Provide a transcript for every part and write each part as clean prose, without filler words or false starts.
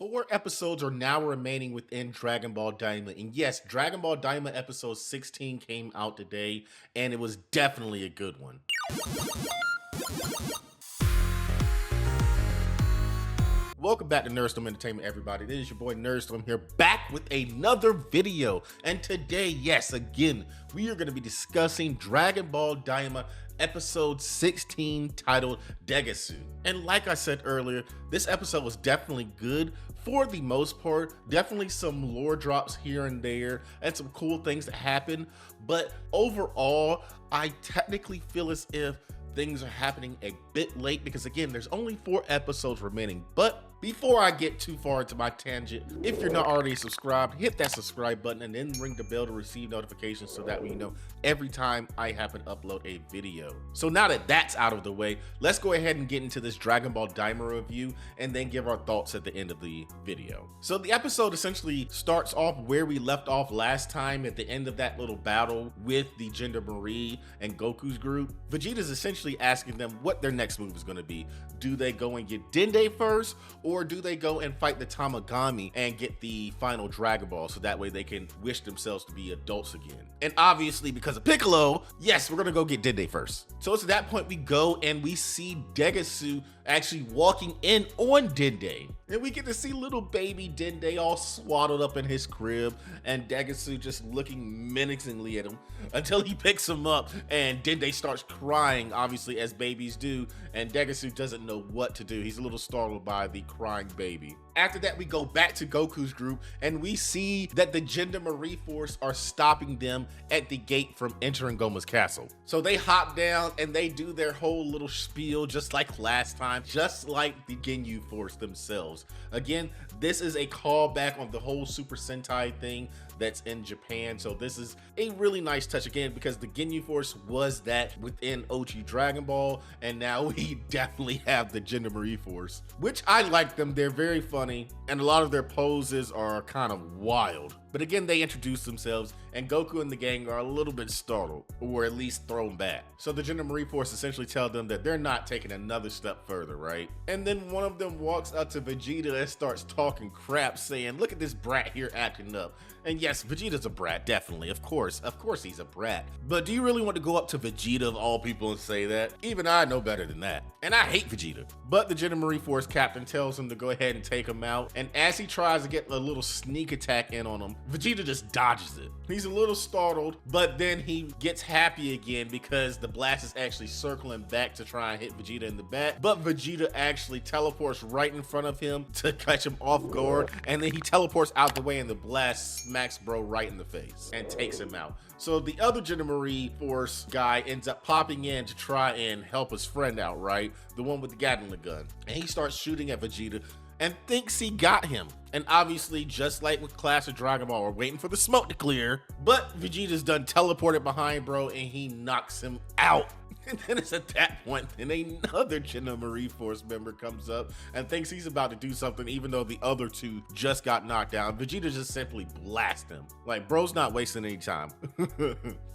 4 episodes are now remaining within Dragon Ball Daima. And yes, Dragon Ball Daima episode 16 came out today, and it was definitely a good one. Welcome back to Nerdstorm Entertainment, everybody. It is your boy Nerdstorm here, back with another video. And today, yes, again, we are going to be discussing Dragon Ball Daima episode 16 titled Degesu. And like I said earlier, this episode was definitely good for the most part. Definitely some lore drops here and there and some cool things that happen. But overall, I technically feel as if things are happening a bit late because again, there's only 4 episodes remaining. But before I get too far into my tangent, if you're not already subscribed, hit that subscribe button and then ring the bell to receive notifications so that way you know every time I happen to upload a video. So now that that's out of the way, let's go ahead and get into this Dragon Ball Daima review and then give our thoughts at the end of the video. So the episode essentially starts off where we left off last time at the end of that little battle with the Gender Marie and Goku's group. Vegeta's essentially asking them what their next move is going to be. Do they go and get Dende first, or do they go and fight the Tamagami and get the final Dragon Ball so that way they can wish themselves to be adults again? And obviously because of Piccolo, yes, we're gonna go get Dende first. So it's at that point we go and we see Degesu actually walking in on Dende. And we get to see little baby Dende all swaddled up in his crib and Degesu just looking menacingly at him until he picks him up and Dende starts crying, obviously as babies do, and Degesu doesn't know what to do. He's a little startled by the crying baby. After that, we go back to Goku's group and we see that the Gender Marie Force are stopping them at the gate from entering Goma's castle. So they hop down and they do their whole little spiel just like last time, just like the Ginyu Force themselves. Again, this is a callback on the whole Super Sentai thing that's in Japan. So this is a really nice touch again because the Ginyu Force was that within OG Dragon Ball, and now we definitely have the Gender Marie Force, which I like them. They're very funny and a lot of their poses are kind of wild. But again, they introduce themselves and Goku and the gang are a little bit startled, or at least thrown back. So the Gender Marie Force essentially tell them that they're not taking another step further, right? And then one of them walks up to Vegeta and starts talking crap, saying, look at this brat here acting up. And yes, Vegeta's a brat, definitely. Of course he's a brat. But do you really want to go up to Vegeta of all people and say that? Even I know better than that. And I hate Vegeta. But the Gender Marie Force captain tells him to go ahead and take him out. And as he tries to get a little sneak attack in on him, Vegeta just dodges it. He's a little startled, but then he gets happy again because the blast is actually circling back to try and hit Vegeta in the back. But Vegeta actually teleports right in front of him to catch him off guard. And then he teleports out the way and the blast smacks bro right in the face and takes him out. So the other Gender Marie Force guy ends up popping in to try and help his friend out, right? The one with the Gatling gun. And he starts shooting at Vegeta and thinks he got him. And obviously, just like with Classic Dragon Ball, we're waiting for the smoke to clear. But Vegeta's done teleported behind bro and he knocks him out. And then it's at that point, and another Gender Marie Force member comes up and thinks he's about to do something even though the other two just got knocked down. Vegeta just simply blasts him. Like, bro's not wasting any time.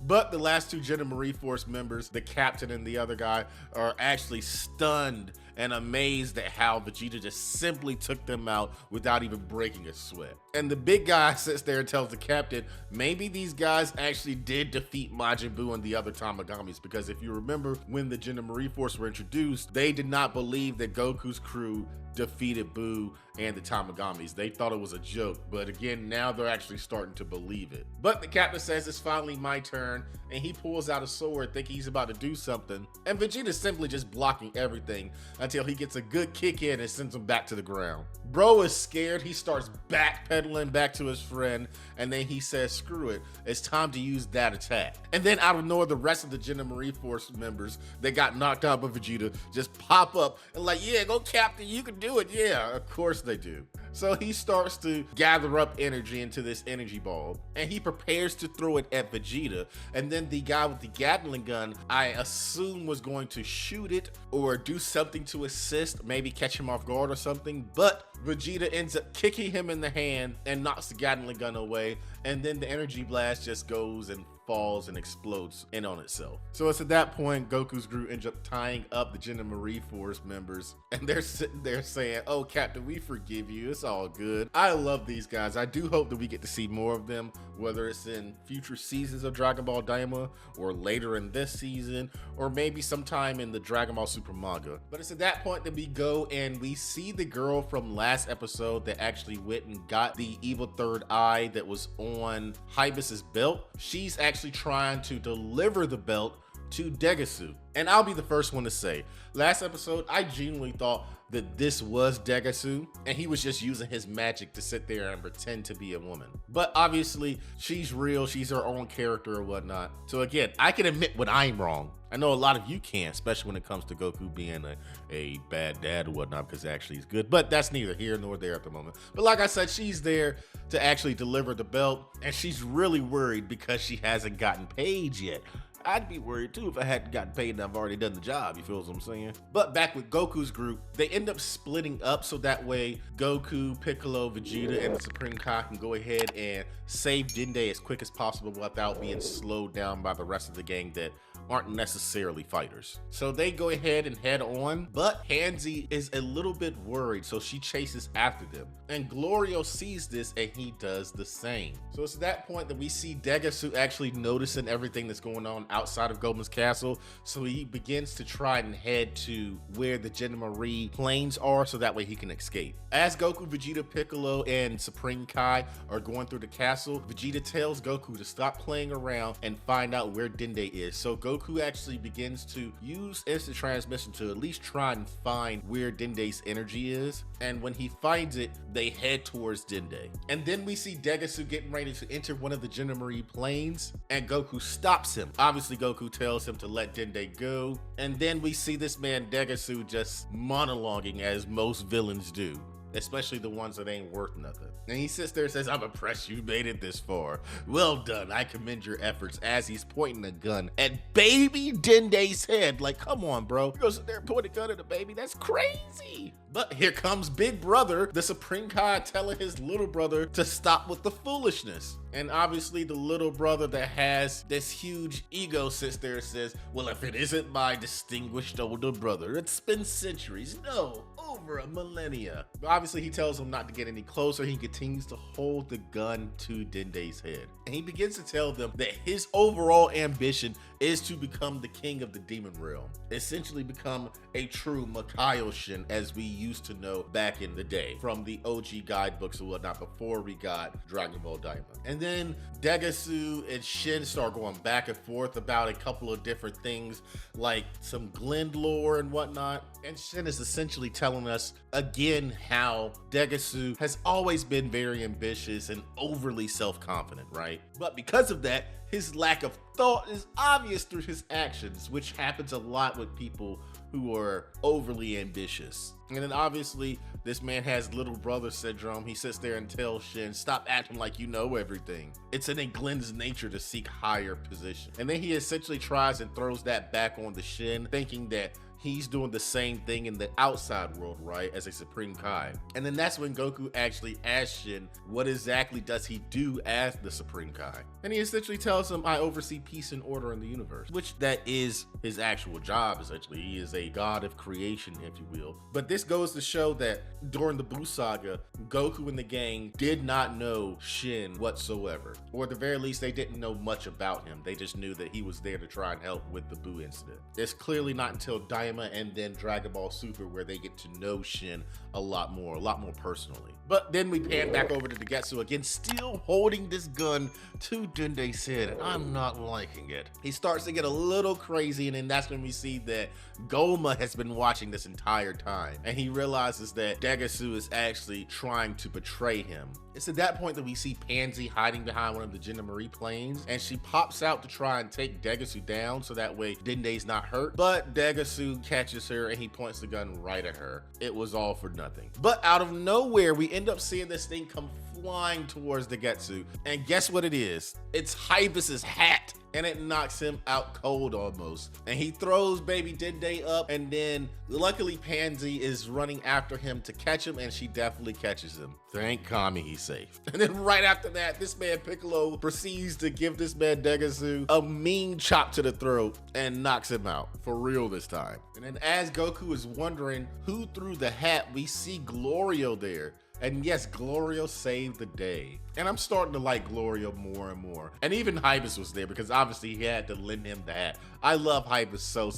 But the last 2 Gender Marie Force members, the captain and the other guy, are actually stunned and amazed at how Vegeta just simply took them out without even breaking a sweat. And the big guy sits there and tells the captain, maybe these guys actually did defeat Majin Buu and the other Tamagamis, because if you remember when the Gender Marie Force were introduced, they did not believe that Goku's crew defeated Buu and the Tamagamis. They thought it was a joke, but again, now they're actually starting to believe it. But the captain says it's finally my turn, and he pulls out a sword thinking he's about to do something, and Vegeta's simply just blocking everything until he gets a good kick in and sends him back to the ground. Bro is scared. He starts backpedaling back to his friend, and then he says, screw it, it's time to use that attack. And then out of nowhere, the rest of the Gender Marie Force members that got knocked out by Vegeta just pop up and like, yeah, go Captain, you can do it. Yeah, of course they do. So he starts to gather up energy into this energy ball and he prepares to throw it at Vegeta. And then the guy with the Gatling gun, I assume, was going to shoot it or do something to assist, maybe catch him off guard or something. But Vegeta ends up kicking him in the hand and knocks the Gatling gun away. And then the energy blast just goes and falls and explodes in on itself. So it's at that point Goku's group ends up tying up the Gender Marie Force members, and they're sitting there saying, "Oh, Captain, we forgive you. It's all good." I love these guys. I do hope that we get to see more of them, whether it's in future seasons of Dragon Ball Daima or later in this season, or maybe sometime in the Dragon Ball Super manga. But it's at that point that we go and we see the girl from last episode that actually went and got the evil third eye that was on Hibis's belt. She's actually trying to deliver the belt to Degesu. And I'll be the first one to say, last episode, I genuinely thought that this was Degesu, and he was just using his magic to sit there and pretend to be a woman. But obviously, she's real, she's her own character or whatnot. So again, I can admit when I'm wrong. I know a lot of you can't, especially when it comes to Goku being a bad dad or whatnot, because actually he's good, but that's neither here nor there at the moment. But like I said, she's there to actually deliver the belt, and she's really worried because she hasn't gotten paid yet. I'd be worried too if I hadn't gotten paid and I've already done the job, you feel what I'm saying? But back with Goku's group, they end up splitting up so that way Goku, Piccolo, Vegeta, and the Supreme Kai can go ahead and save Dende as quick as possible without being slowed down by the rest of the gang that aren't necessarily fighters. So they go ahead and head on, but Hanzi is a little bit worried, so she chases after them. And Glorio sees this and he does the same. So it's at that point that we see Degesu actually noticing everything that's going on outside of Goma's castle. So he begins to try and head to where the Gender Marie planes are so that way he can escape. As Goku, Vegeta, Piccolo, and Supreme Kai are going through the castle, Vegeta tells Goku to stop playing around and find out where Dende is. So Goku actually begins to use instant transmission to at least try and find where Dende's energy is. And when he finds it, they head towards Dende. And then we see Degesu getting ready to enter one of the Gender Marie planes, and Goku stops him. Obviously, Goku tells him to let Dende go. And then we see this man Degesu just monologuing as most villains do, especially the ones that ain't worth nothing. And he sits there and says, "I'm impressed you made it this far. Well done, I commend your efforts," as he's pointing a gun at baby Dende's head. Like, come on, bro. You go sit there and point a gun at a baby? That's crazy. But here comes Big Brother, the Supreme Kai, telling his little brother to stop with the foolishness. And obviously the little brother that has this huge ego sits there and says, "Well, if it isn't my distinguished older brother, it's been centuries. No, over a millennia." But obviously he tells him not to get any closer. He continues to hold the gun to Dende's head. And he begins to tell them that his overall ambition is to become the king of the demon realm. Essentially become a true Makaio-shin as we used to know back in the day from the OG guidebooks and whatnot before we got Dragon Ball Daima. And then Degesu and Shin start going back and forth about a couple of different things like some Glen lore and whatnot. And Shin is essentially telling us again how Degesu has always been very ambitious and overly self-confident, right? But because of that, his lack of thought is obvious through his actions, which happens a lot with people who are overly ambitious. And then obviously this man has little brother syndrome. He sits there and tells Shin, "Stop acting like you know everything. It's in Glen's nature to seek higher position." And then he essentially tries and throws that back on the Shin, thinking that he's doing the same thing in the outside world, right, as a Supreme Kai. And then that's when Goku actually asks Shin, what exactly does he do as the Supreme Kai? And he essentially tells him, "I oversee peace and order in the universe," which that is his actual job, essentially. He is a god of creation, if you will. But this goes to show that during the Buu Saga, Goku and the gang did not know Shin whatsoever. Or at the very least, they didn't know much about him. They just knew that he was there to try and help with the Buu incident. It's clearly not until Daima and then Dragon Ball Super where they get to know Shin a lot more personally. But then we pan back over to Degesu again, still holding this gun to Dende's head, and I'm not liking it. He starts to get a little crazy, and then that's when we see that Goma has been watching this entire time, and he realizes that Degesu is actually trying to betray him. It's at that point that we see Pansy hiding behind one of the Gender Marie planes, and she pops out to try and take Degesu down so that way Dende's not hurt. But Degesu catches her and he points the gun right at her. It was all for nothing. But out of nowhere, we end up seeing this thing come flying towards Degesu. And guess what it is? It's Hibis's hat. And it knocks him out cold almost. And he throws baby Dende up, and then luckily Pansy is running after him to catch him, and she definitely catches him. Thank Kami, he's safe. And then right after that, this man Piccolo proceeds to give this man Degesu a mean chop to the throat and knocks him out, for real this time. And then as Goku is wondering who threw the hat, we see Glorio there. And yes, Glorio saved the day. And I'm starting to like Glorio more and more. And even Hibis was there because obviously he had to lend him the hat. I love Hibis so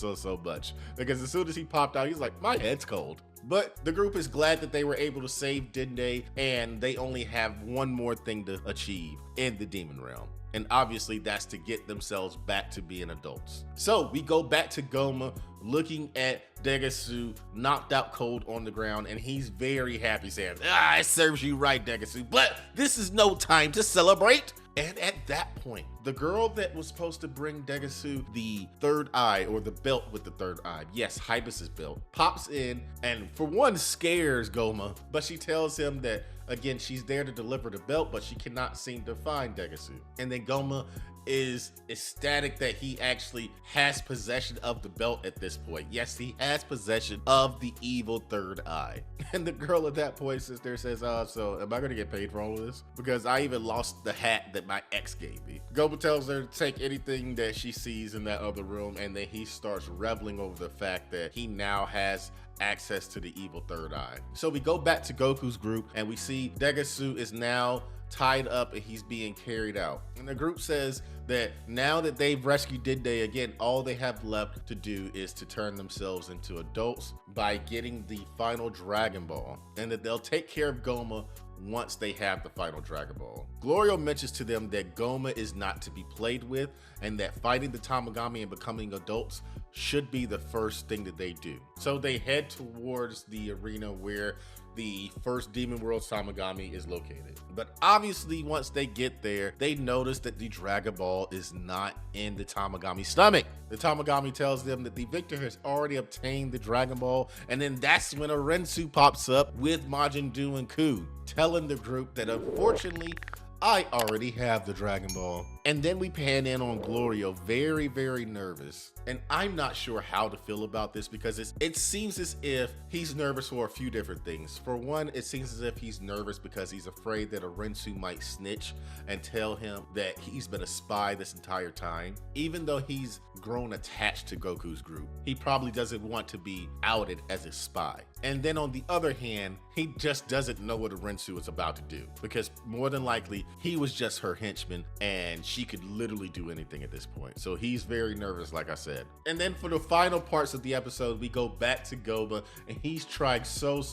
much because as soon as he popped out, he's like, my head's cold. But the group is glad that they were able to save Dende, and they only have one more thing to achieve in the Demon Realm. And obviously that's to get themselves back to being adults. So we go back to Goma looking at Degesu knocked out cold on the ground, and he's very happy saying, it serves you right, Degesu, but this is no time to celebrate. And at that point, the girl that was supposed to bring Degesu the third eye, or the belt with the third eye, yes, Hibis's belt, pops in and for one scares Goma, but she tells him that, again, she's there to deliver the belt, but she cannot seem to find Degesu. And then Goma is ecstatic that he actually has possession of the belt at this point. Yes, he has possession of the evil third eye. And the girl at that point sits there and says, so am I gonna get paid for all of this? Because I even lost the hat that my ex gave me. Goma tells her to take anything that she sees in that other room, and then he starts reveling over the fact that he now has access to the evil third eye. So we go back to Goku's group and we see Degesu is now tied up and he's being carried out. And the group says that now that they've rescued Dende again, all they have left to do is to turn themselves into adults by getting the final Dragon Ball, and that they'll take care of Goma once they have the final Dragon Ball. Glorio mentions to them that Goma is not to be played with, and that fighting the Tamagami and becoming adults should be the first thing that they do. So they head towards the arena where the first Demon World Tamagami is located. But obviously once they get there, they notice that the Dragon Ball is not in the Tamagami's stomach. The Tamagami tells them that the victor has already obtained the Dragon Ball, and then that's when a Rensu pops up with Majin Buu and Ku, telling the group that unfortunately, I already have the Dragon Ball. And then we pan in on Glorio, very nervous. And I'm not sure how to feel about this because it seems as if he's nervous for a few different things. For one, it seems as if he's nervous because he's afraid that a Rensu might snitch and tell him that he's been a spy this entire time. Even though he's grown attached to Goku's group, he probably doesn't want to be outed as a spy. And then on the other hand, he just doesn't know what a Rensu is about to do, because more than likely he was just her henchman and she could literally do anything at this point. So he's very nervous, like I said. And then for the final parts of the episode, we go back to Goma, and he's trying so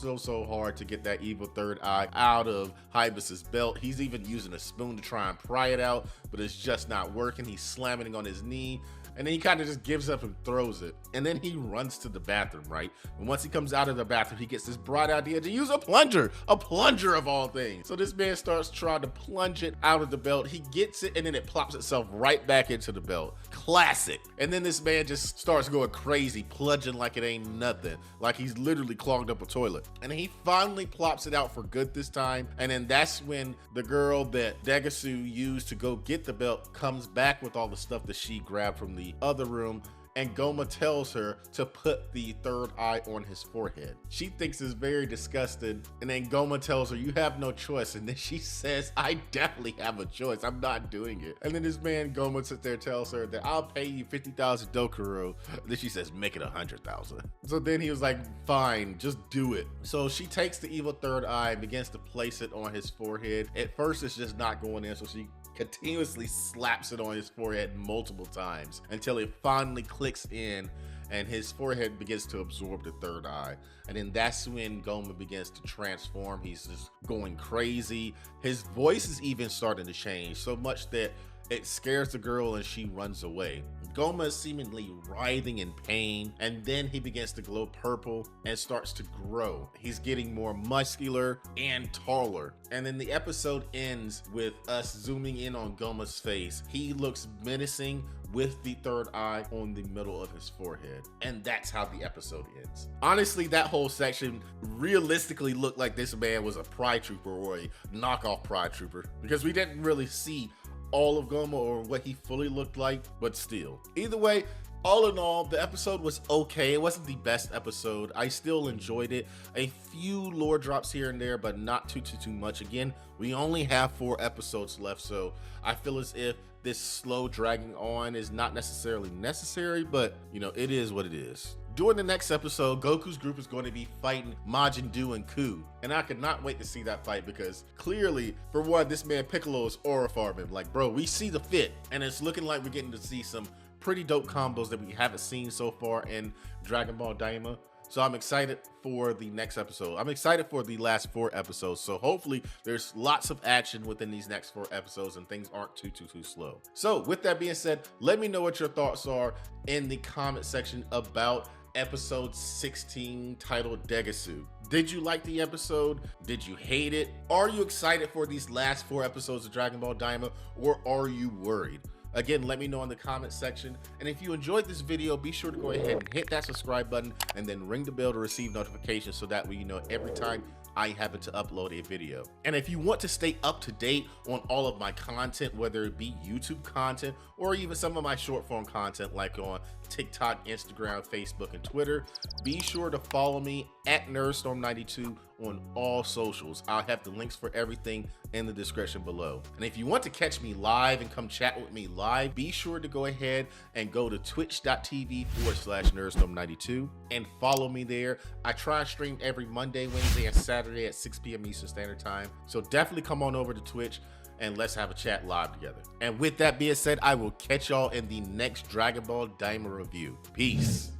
hard to get that evil third eye out of Hibis's belt. He's even using a spoon to try and pry it out, but it's just not working. He's slamming it on his knee, and then he kind of just gives up and throws it. And then he runs to the bathroom, right? And once he comes out of the bathroom, he gets this bright idea to use a plunger of all things. So this man starts trying to plunge it out of the belt. He gets it, and then it plops itself right back into the belt. Classic. And then this man just starts going crazy, plunging like it ain't nothing, like he's literally clogged up a toilet. And he finally plops it out for good this time. And then that's when the girl that Degesu used to go get the belt comes back with all the stuff that she grabbed from the other room, and Goma tells her to put the third eye on his forehead. She thinks it's very disgusting, and then Goma tells her, you have no choice. And then she says, I definitely have a choice, I'm not doing it. And then this man Goma sits there, tells her that I'll pay you 50,000 Dokuro. And then she says, make it 100,000. So then he was like, fine, just do it. So she takes the evil third eye and begins to place it on his forehead. At first it's just not going in, so she continuously slaps it on his forehead multiple times until it finally clicks in and his forehead begins to absorb the third eye. And then that's when Goma begins to transform. He's just going crazy. His voice is even starting to change so much that it scares the girl and she runs away. Goma is seemingly writhing in pain, and then he begins to glow purple and starts to grow. He's getting more muscular and taller. And then the episode ends with us zooming in on Goma's face. He looks menacing with the third eye on the middle of his forehead. And that's how the episode ends. Honestly, that whole section realistically looked like this man was a Pride Trooper or a knockoff Pride Trooper, because we didn't really see all of Goma or what he fully looked like, but still. Either way, all in all, the episode was okay. It wasn't the best episode. I still enjoyed it. A few lore drops here and there, but not too much. Again, we only have 4 episodes left, so I feel as if this slow dragging on is not necessarily necessary, but you know, it is what it is. During the next episode, Goku's group is going to be fighting Majin Buu and Ku, and I could not wait to see that fight, because clearly, for one, this man Piccolo is aura farming. Like, bro, we see the fit, and it's looking like we're getting to see some pretty dope combos that we haven't seen so far in Dragon Ball Daima. So I'm excited for the next episode. I'm excited for the last 4 episodes. So hopefully there's lots of action within these next 4 episodes and things aren't too slow. So with that being said, let me know what your thoughts are in the comment section about episode 16 titled Degesu. Did you like the episode? Did you hate it? Are you excited for these last 4 episodes of Dragon Ball Daima, or are you worried? Again, let me know in the comment section. And if you enjoyed this video, be sure to go ahead and hit that subscribe button and then ring the bell to receive notifications, so that way you know every time I happen to upload a video. And if you want to stay up to date on all of my content, whether it be YouTube content or even some of my short form content like on TikTok, Instagram, Facebook, and Twitter, be sure to follow me at NerdStorm92 on all socials. I'll have the links for everything in the description below. And if you want to catch me live and come chat with me live, be sure to go ahead and go to twitch.tv/NerdStorm92 and follow me there. I try to stream every Monday, Wednesday, and Saturday at 6 p.m. Eastern Standard Time. So definitely come on over to Twitch and let's have a chat live together. And with that being said, I will catch y'all in the next Dragon Ball Daima review. Peace.